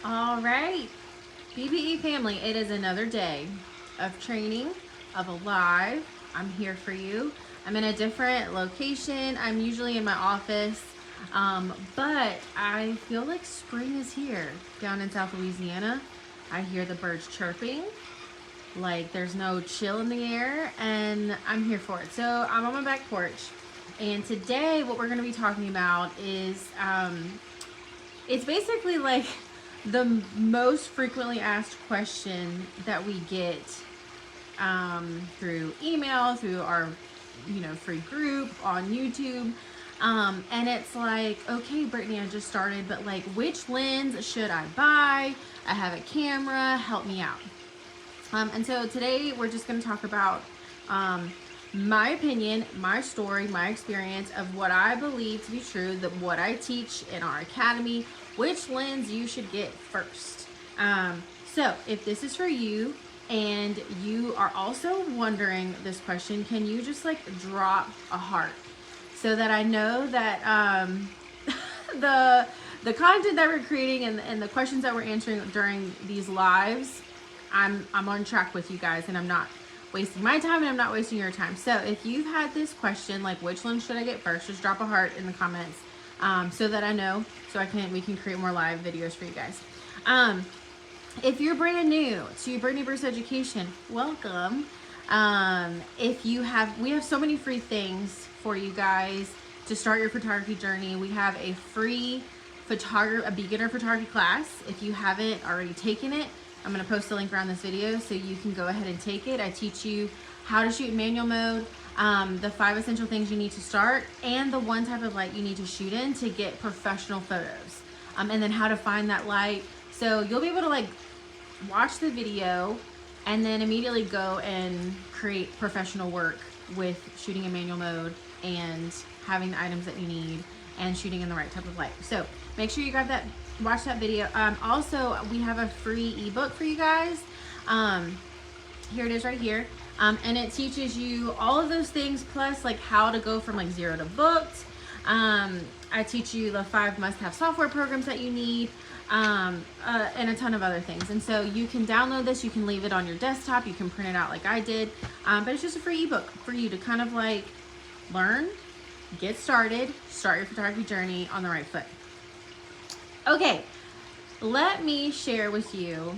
All right, BBE family, it is another day of training, of alive. I'm here for you. I'm in a different location. I'm usually in my office, but I feel like spring is here down in South Louisiana. I hear the birds chirping, like there's no chill in the air, and I'm here for it. So I'm on my back porch, and today what we're going to be talking about is it's basically like the most frequently asked question that we get through email, through our free group on YouTube. And it's like, okay, Brittany, I just started, but like, which lens should I buy? I have a camera, help me out. And so today we're just going to talk about my opinion, my story, my experience of what I believe to be true, what I teach in our academy, which lens you should get first. So if this is for you and you are also wondering this question, can you just like drop a heart so that I know that the content that we're creating and the questions that we're answering during these lives, I'm on track with you guys, and I'm not wasting my time and I'm not wasting your time. So if you've had this question, like which lens should I get first, just drop a heart in the comments so that I know, so we can create more live videos for you guys. If you're brand new to Brittany Bruce Education, welcome. We have so many free things for you guys to start your photography journey. We have a free a beginner photography class. If you haven't already taken it, I'm going to post a link around this video so you can go ahead and take it. I teach you how to shoot in manual mode, the 5 essential things you need to start, and the 1 type of light you need to shoot in to get professional photos, and then how to find that light. So you'll be able to like watch the video and then immediately go and create professional work with shooting in manual mode and having the items that you need and shooting in the right type of light. So make sure you grab that, watch that video. Also, we have a free ebook for you guys. Here it is right here. And it teaches you all of those things, plus like how to go from like 0 to booked. I teach you the 5 must-have software programs that you need, and a ton of other things. And so you can download this, you can leave it on your desktop, you can print it out like I did, but it's just a free ebook for you to kind of like learn, get started, start your photography journey on the right foot. Okay, let me share with you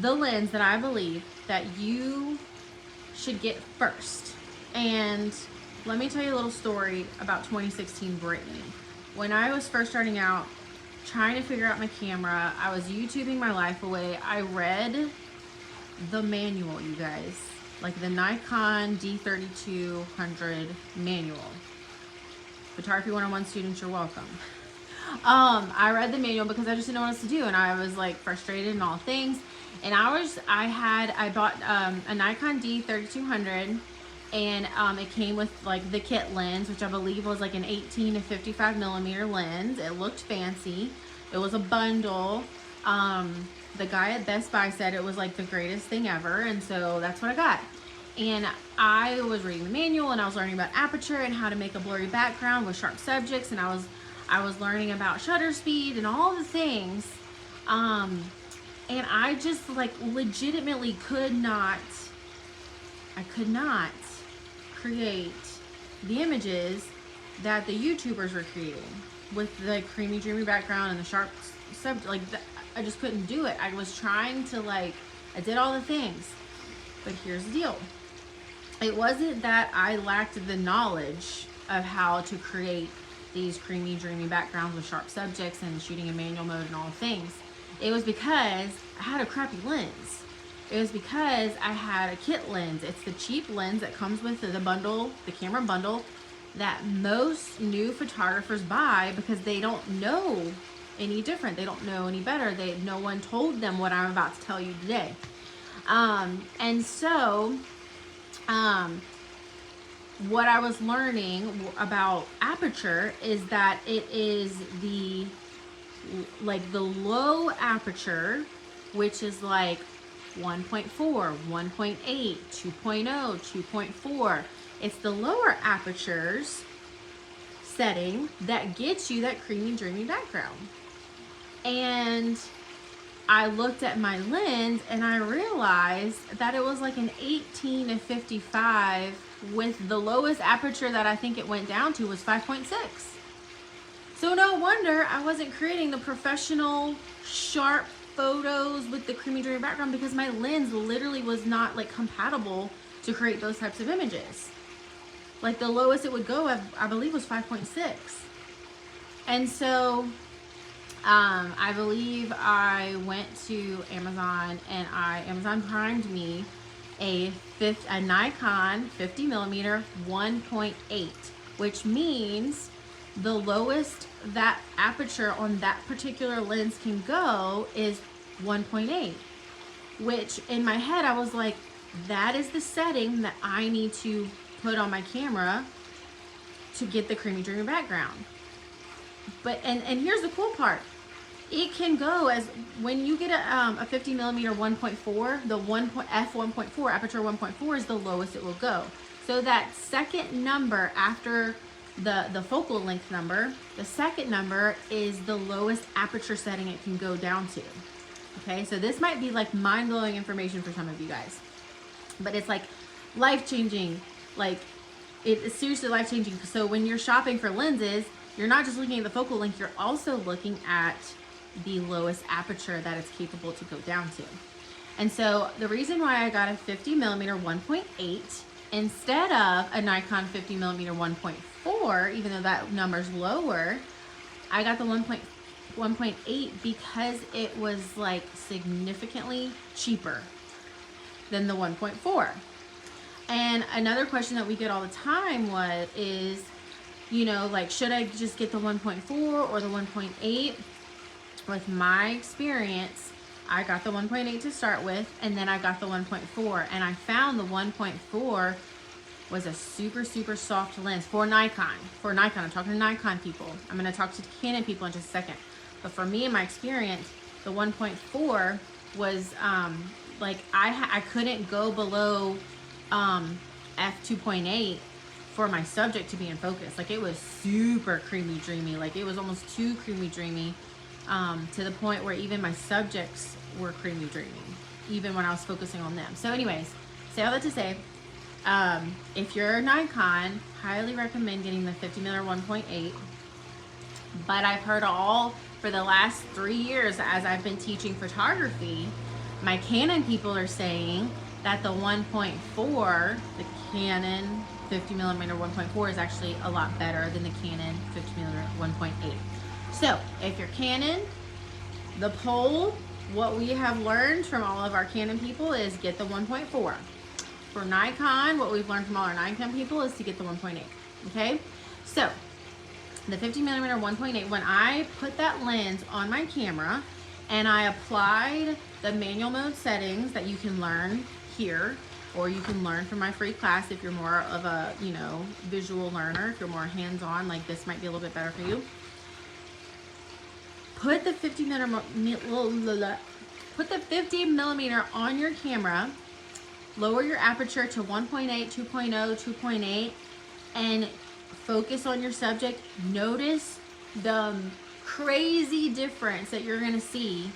the lens that I believe that you should get first. And let me tell you a little story about 2016 Brittany. When I was first starting out, trying to figure out my camera, I was YouTubing my life away. I read the manual, you guys, like the Nikon D3200 manual. Photography 101 students, you're welcome. I read the manual because I just didn't know what else to do, and I was like frustrated in all things. And I bought a Nikon D3200, and it came with like the kit lens, which I believe was like an 18 to 55 millimeter lens. It looked fancy. It was a bundle. The guy at Best Buy said it was like the greatest thing ever, and so that's what I got. And I was reading the manual, and I was learning about aperture and how to make a blurry background with sharp subjects, and I was learning about shutter speed and all the things. And I just like legitimately could not create the images that the YouTubers were creating with the creamy, dreamy background and the sharp subject. Like, I just couldn't do it. I was trying to I did all the things, but here's the deal. It wasn't that I lacked the knowledge of how to create these creamy, dreamy backgrounds with sharp subjects and shooting in manual mode and all the things. It was because I had a crappy lens. It was because I had a kit lens. It's the cheap lens that comes with the bundle, the camera bundle, that most new photographers buy because they don't know any different. They don't know any better. No one told them what I'm about to tell you today. And so, what I was learning about aperture is that it is the low aperture, which is like 1.4, 1.8, 2.0, 2.4. It's the lower apertures setting that gets you that creamy, dreamy background. And I looked at my lens and I realized that it was like an 18 to 55 with the lowest aperture that I think it went down to was 5.6. So no wonder I wasn't creating the professional sharp photos with the creamy dreamy background, because my lens literally was not like compatible to create those types of images. Like the lowest it would go, I believe, was 5.6. And so I believe I went to Amazon and Amazon primed me a Nikon 50mm 1.8, which means the lowest that aperture on that particular lens can go is 1.8, which in my head I was like, that is the setting that I need to put on my camera to get the creamy dreamy background. But and here's the cool part. It can go as, when you get a 50mm 1.4, the f1.4, aperture 1.4 is the lowest it will go. So that second number after the focal length number, the second number is the lowest aperture setting it can go down to. Okay, so this might be like mind-blowing information for some of you guys, but it's like life-changing. Like, it's seriously life-changing. So when you're shopping for lenses, you're not just looking at the focal length, you're also looking at the lowest aperture that it's capable to go down to. And so the reason why I got a 50mm 1.8 instead of a Nikon 50mm 1.4, even though that number's lower, I got the 1.8 because it was like significantly cheaper than the 1.4. And another question that we get all the time is, you know, like, should I just get the 1.4 or the 1.8? With my experience, I got the 1.8 to start with, and then I got the 1.4, and I found the 1.4 was a super, super soft lens for Nikon. For Nikon, I'm talking to Nikon people. I'm going to talk to Canon people in just a second. But for me, in my experience, the 1.4 was like I couldn't go below f2.8 for my subject to be in focus. Like, it was super creamy dreamy. Like, it was almost too creamy dreamy. To the point where even my subjects were creamy dreamy, even when I was focusing on them. So anyways, say all that to say, if you're a Nikon, highly recommend getting the 50mm 1.8. But I've heard for the last 3 years as I've been teaching photography, my Canon people are saying that the 1.4, the Canon 50mm 1.4 is actually a lot better than the Canon 50mm 1.8. So if you're Canon, the poll, what we have learned from all of our Canon people is get the 1.4. For Nikon, what we've learned from all our Nikon people is to get the 1.8. Okay, so the 50mm 1.8, when I put that lens on my camera and I applied the manual mode settings that you can learn here, or you can learn from my free class if you're more of a, you know, visual learner, if you're more hands-on, like this might be a little bit better for you. Put the 50mm on your camera, lower your aperture to 1.8, 2.0, 2.8, and focus on your subject. Notice the crazy difference that you're gonna see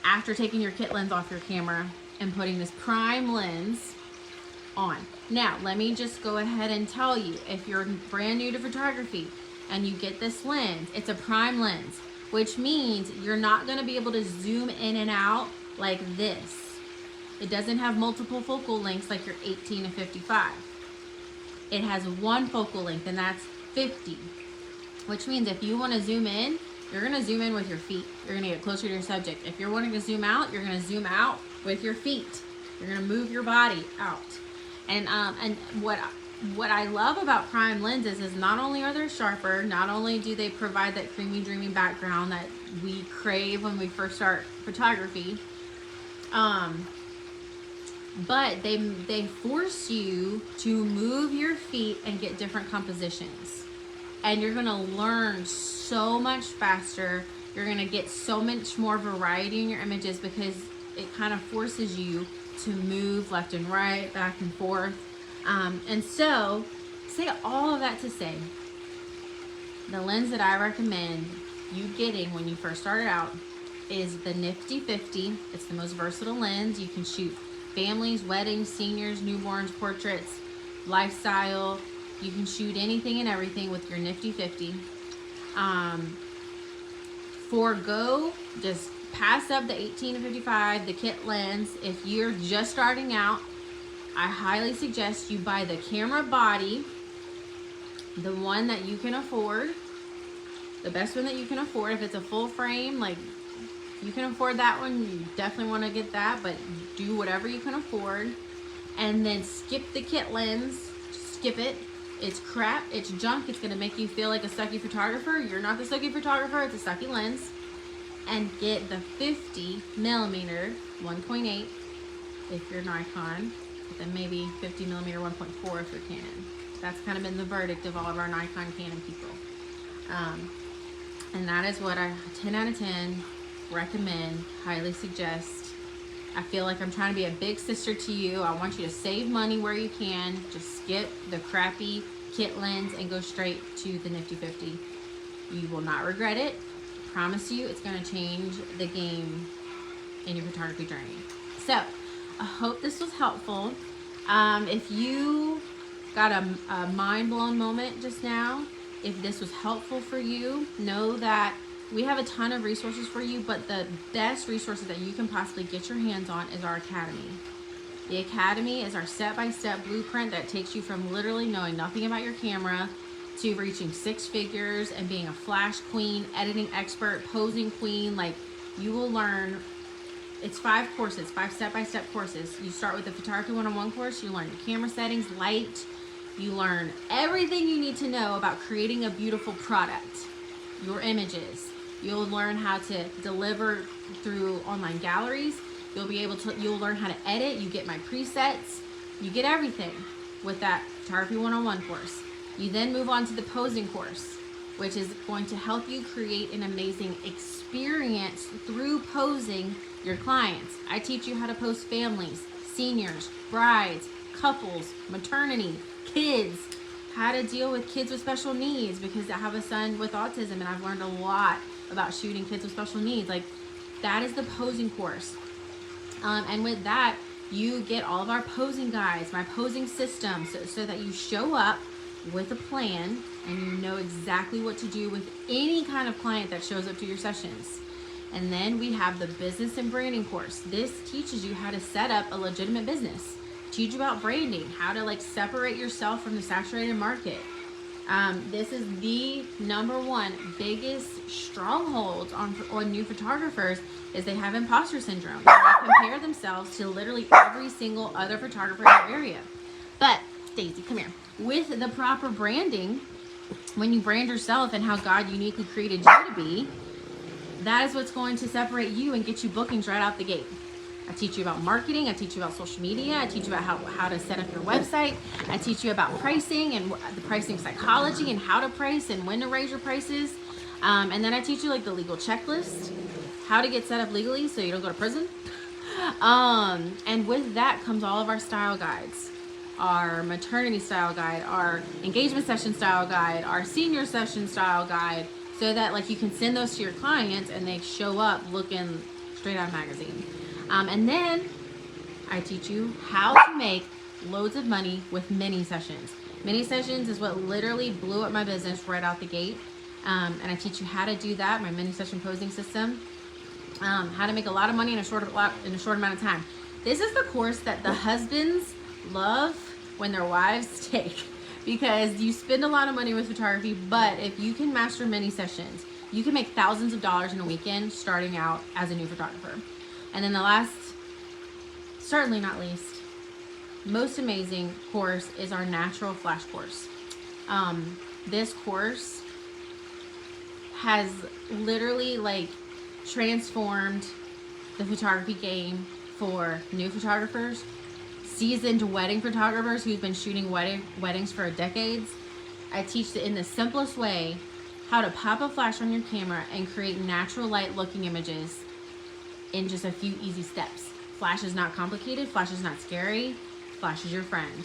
after taking your kit lens off your camera and putting this prime lens on. Now, let me just go ahead and tell you, if you're brand new to photography and you get this lens, it's a prime lens, which means you're not going to be able to zoom in and out like this. It doesn't have multiple focal lengths like your 18 to 55. It has one focal length, and that's 50, which means if you want to zoom in, you're going to zoom in with your feet. You're going to get closer to your subject. If you're wanting to zoom out, you're going to zoom out with your feet. You're going to move your body out. And what I love about prime lenses is not only are they sharper, not only do they provide that creamy dreamy background that we crave when we first start photography, but they force you to move your feet and get different compositions. And you're gonna learn so much faster. You're gonna get so much more variety in your images because it kind of forces you to move left and right, back and forth. And so, say all of that to say, the lens that I recommend you getting when you first started out is the Nifty 50. It's the most versatile lens. You can shoot families, weddings, seniors, newborns, portraits, lifestyle. You can shoot anything and everything with your Nifty 50. Just pass up the 18 to 55, the kit lens. If you're just starting out, I highly suggest you buy the camera body, the one that you can afford, the best one that you can afford. If it's a full frame, like, you can afford that one, you definitely want to get that, but do whatever you can afford. And then skip the kit lens. Skip it. It's crap. It's junk. It's going to make you feel like a sucky photographer. You're not the sucky photographer. It's a sucky lens. And get the 50 millimeter 1.8 if you're Nikon, but then maybe 50 millimeter 1.4 if you're Canon. That's kind of been the verdict of all of our Nikon Canon people. And that is what I 10 out of 10 recommend, highly suggest. I feel like I'm trying to be a big sister to you. I want you to save money where you can. Just skip the crappy kit lens and go straight to the Nifty 50. You will not regret it. Promise you, it's going to change the game in your photography journey. So I hope this was helpful. If you got a mind-blown moment just now, if this was helpful for you, know that we have a ton of resources for you, but the best resources that you can possibly get your hands on is our academy. The academy is our step-by-step blueprint that takes you from literally knowing nothing about your camera to reaching 6 figures and being a flash queen, editing expert, posing queen. Like, you will learn. It's 5 courses, 5 step-by-step courses. You start with the Photography 101 course. You learn your camera settings, light. You learn everything you need to know about creating a beautiful product, your images. You'll learn how to deliver through online galleries. You'll learn how to edit. You get my presets. You get everything with that Photography 101 course. You then move on to the posing course, which is going to help you create an amazing experience through posing your clients. I teach you how to pose families, seniors, brides, couples, maternity, kids, how to deal with kids with special needs, because I have a son with autism and I've learned a lot about shooting kids with special needs. Like, that is the posing course. And with that, you get all of our posing guides, my posing system, so that you show up with a plan and you know exactly what to do with any kind of client that shows up to your sessions. And then we have the business and branding course. This teaches you how to set up a legitimate business. Teach you about branding, how to separate yourself from the saturated market. This is the #1 biggest stronghold on new photographers, is they have imposter syndrome. They compare themselves to literally every single other photographer in their area. But Daisy, come here. With the proper branding, when you brand yourself and how God uniquely created you to be, that is what's going to separate you and get you bookings right out the gate. I teach you about marketing. I teach you about social media. I teach you about how to set up your website. I teach you about pricing and the pricing psychology and how to price and when to raise your prices. And then I teach you the legal checklist, how to get set up legally so you don't go to prison. And with that comes all of our style guides, our maternity style guide, our engagement session style guide, our senior session style guide, so that you can send those to your clients and they show up looking straight out of magazine. And then I teach you how to make loads of money with mini sessions. Mini sessions is what literally blew up my business right out the gate. And I teach you how to do that, my mini session posing system, how to make a lot of money in a short amount of time. This is the course that the husbands love when their wives take, because you spend a lot of money with photography, but if you can master mini sessions, you can make thousands of dollars in a weekend starting out as a new photographer. And then the last, certainly not least, most amazing course is our natural flash course. This course has literally transformed the photography game for new photographers, seasoned wedding photographers who've been shooting weddings for decades. I teach in the simplest way how to pop a flash on your camera and create natural light looking images in just a few easy steps. Flash is not complicated. Flash is not scary. Flash is your friend.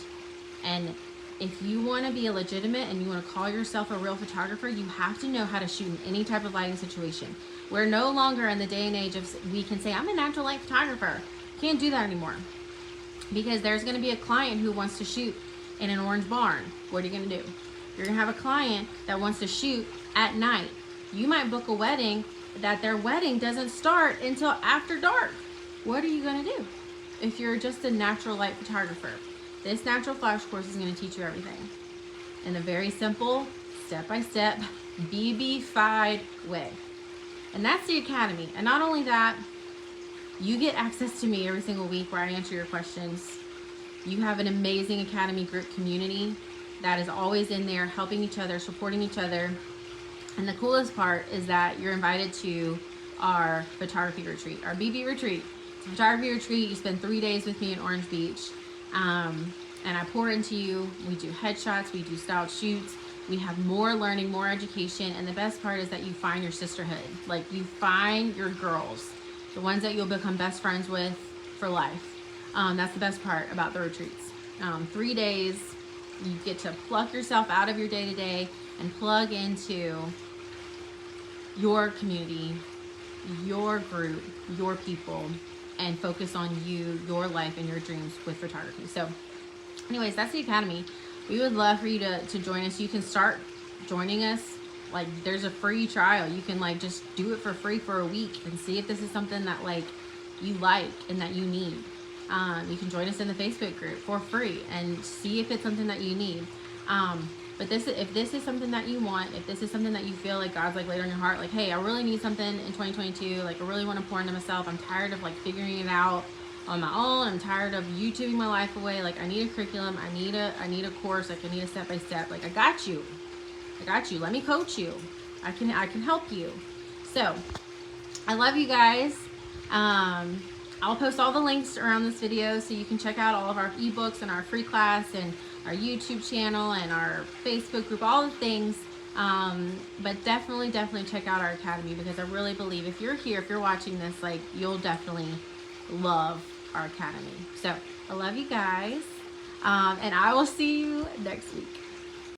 And if you want to be a legitimate and you want to call yourself a real photographer, you have to know how to shoot in any type of lighting situation. We're no longer in the day and age of we can say, I'm a natural light photographer. Can't do that anymore. Because there's going to be a client who wants to shoot in an orange barn. What are you going to do? You're going to have a client that wants to shoot at night. You might book a wedding that their wedding doesn't start until after dark. What are you going to do if you're just a natural light photographer? This natural flash course is going to teach you everything in a very simple, step-by-step, BB-fied way. And that's the Academy. And not only that, you get access to me every single week where I answer your questions. You have an amazing Academy group community that is always in there helping each other, supporting each other. And the coolest part is that you're invited to our photography retreat, our BB retreat. It's a photography retreat. You spend 3 days with me in Orange Beach. And I pour into you. We do headshots, we do styled shoots. We have more learning, more education. And the best part is that you find your sisterhood. Like, you find your girls, the ones that you'll become best friends with for life. That's the best part about the retreats. 3 days, you get to pluck yourself out of your day-to-day and plug into your community, your group, your people, and focus on you, your life, and your dreams with photography. So anyways, that's the Academy. We would love for you to join us. You can start joining us. Like, there's a free trial. You can like just do it for free for a week and see if this is something that like you like and that you need. You can join us in the Facebook group for free and see if it's something that you need. But if this is something that you want, if this is something that you feel like God's like laid on your heart, like, hey, I really need something in 2022. Like, I really want to pour into myself. I'm tired of like figuring it out on my own. I'm tired of YouTubing my life away. Like, I need a curriculum. I need a course. Like, I need a step-by-step. Like, I got you. Let me coach you. I can help you. So I love you guys. I'll post all the links around this video so you can check out all of our ebooks and our free class and our YouTube channel and our Facebook group, all the things. But definitely check out our Academy, because I really believe if you're here, if you're watching this, like, you'll definitely love our Academy. So I love you guys. And I will see you next week.